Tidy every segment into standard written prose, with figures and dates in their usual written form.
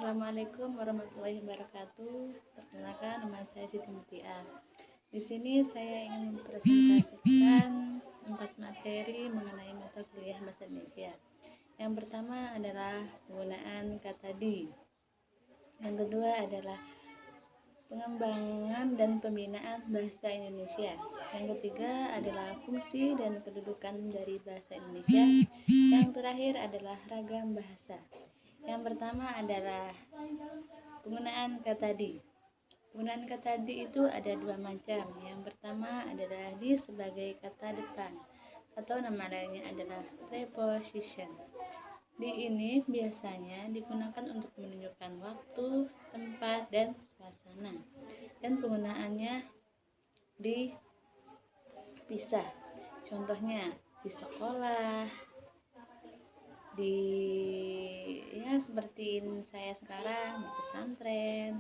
Assalamualaikum warahmatullahi wabarakatuh. Perkenalkan, nama saya Siti Mutia. Di sini saya ingin mempresentasikan 4 materi mengenai mata kuliah bahasa Indonesia. Yang pertama adalah penggunaan kata di. Yang kedua adalah pengembangan dan pembinaan bahasa Indonesia. Yang ketiga adalah fungsi dan kedudukan dari bahasa Indonesia. Yang terakhir adalah ragam bahasa. Yang pertama adalah penggunaan kata di. Penggunaan kata di itu ada 2 macam. Yang pertama adalah di sebagai kata depan atau nama lainnya adalah preposition. Di ini biasanya digunakan untuk menunjukkan waktu, tempat, dan suasana. Dan penggunaannya dipisah. Contohnya di sekolah, seperti saya sekarang di pesantren.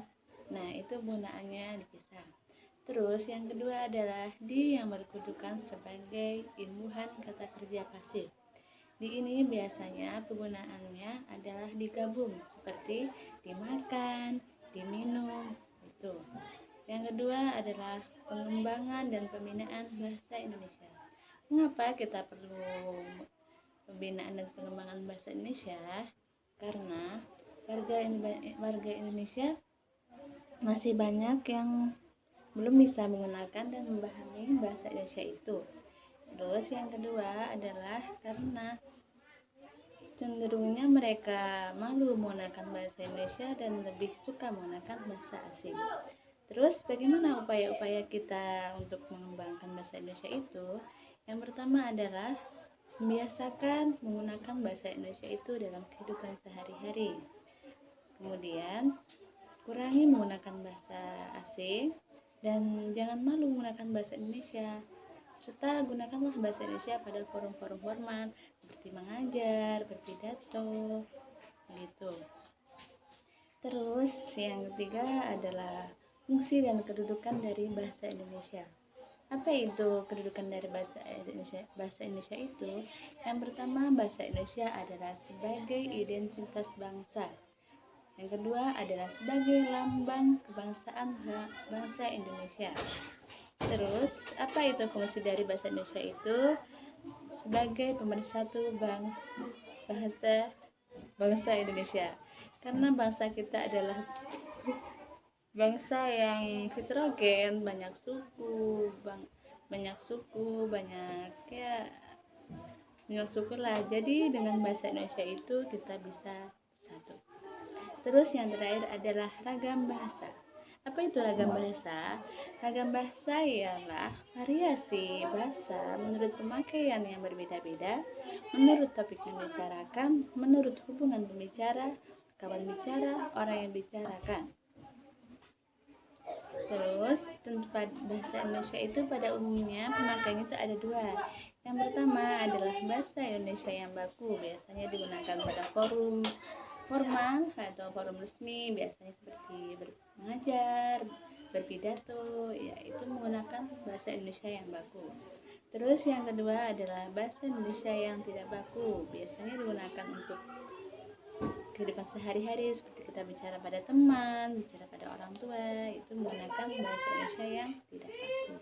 Nah, itu penggunaannya dipisah. Terus yang kedua adalah di yang berkedudukan sebagai imbuhan kata kerja pasif. Di ini biasanya penggunaannya adalah digabung seperti dimakan, diminum, itu. Yang kedua adalah pengembangan dan pembinaan bahasa Indonesia. Mengapa kita perlu pembinaan dan pengembangan bahasa Indonesia? Karena warga Indonesia masih banyak yang belum bisa menggunakan dan memahami bahasa Indonesia itu. Terus yang kedua adalah karena cenderungnya mereka malu menggunakan bahasa Indonesia dan lebih suka menggunakan bahasa asing. Terus bagaimana upaya-upaya kita untuk mengembangkan bahasa Indonesia itu? Yang pertama adalah membiasakan menggunakan bahasa Indonesia itu dalam kehidupan sehari-hari. Kemudian kurangi menggunakan bahasa asing dan jangan malu menggunakan bahasa Indonesia. Serta gunakanlah bahasa Indonesia pada forum-forum formal seperti mengajar, berpidato, begitu. Terus yang ketiga adalah fungsi dan kedudukan dari bahasa Indonesia. Apa itu kedudukan dari bahasa Indonesia? Bahasa Indonesia itu, yang pertama, bahasa Indonesia adalah sebagai identitas bangsa. Yang kedua adalah sebagai lambang kebangsaan bangsa Indonesia. Terus, apa itu fungsi dari bahasa Indonesia itu? Sebagai pemersatu bangsa Indonesia. Karena bangsa kita adalah bangsa yang heterogen, banyak suku, banyak suku lah. Jadi dengan bahasa Indonesia itu kita bisa bersatu. Terus yang terakhir adalah ragam bahasa. Apa itu ragam bahasa? Ragam bahasa ialah variasi bahasa menurut pemakaian yang berbeda-beda, menurut topik yang dibicarakan, menurut hubungan pembicara, kawan bicara, orang yang bicarakan. Terus tempat bahasa Indonesia itu pada umumnya pemakaiannya itu ada 2. Yang pertama adalah bahasa Indonesia yang baku, biasanya digunakan pada forum formal atau forum resmi, biasanya seperti mengajar, berpidato, yaitu menggunakan bahasa Indonesia yang baku. Terus yang kedua adalah bahasa Indonesia yang tidak baku, biasanya digunakan untuk kehidupan sehari-hari seperti kita bicara pada teman, bicara pada orang tua, itu menggunakan bahasa Indonesia yang tidak baku.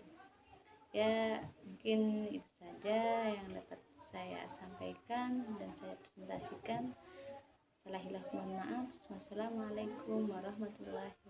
Ya, mungkin itu saja yang dapat saya sampaikan dan saya presentasikan. Salah hilaf mohon maaf. Wassalamualaikum warahmatullahi wabarakatuh.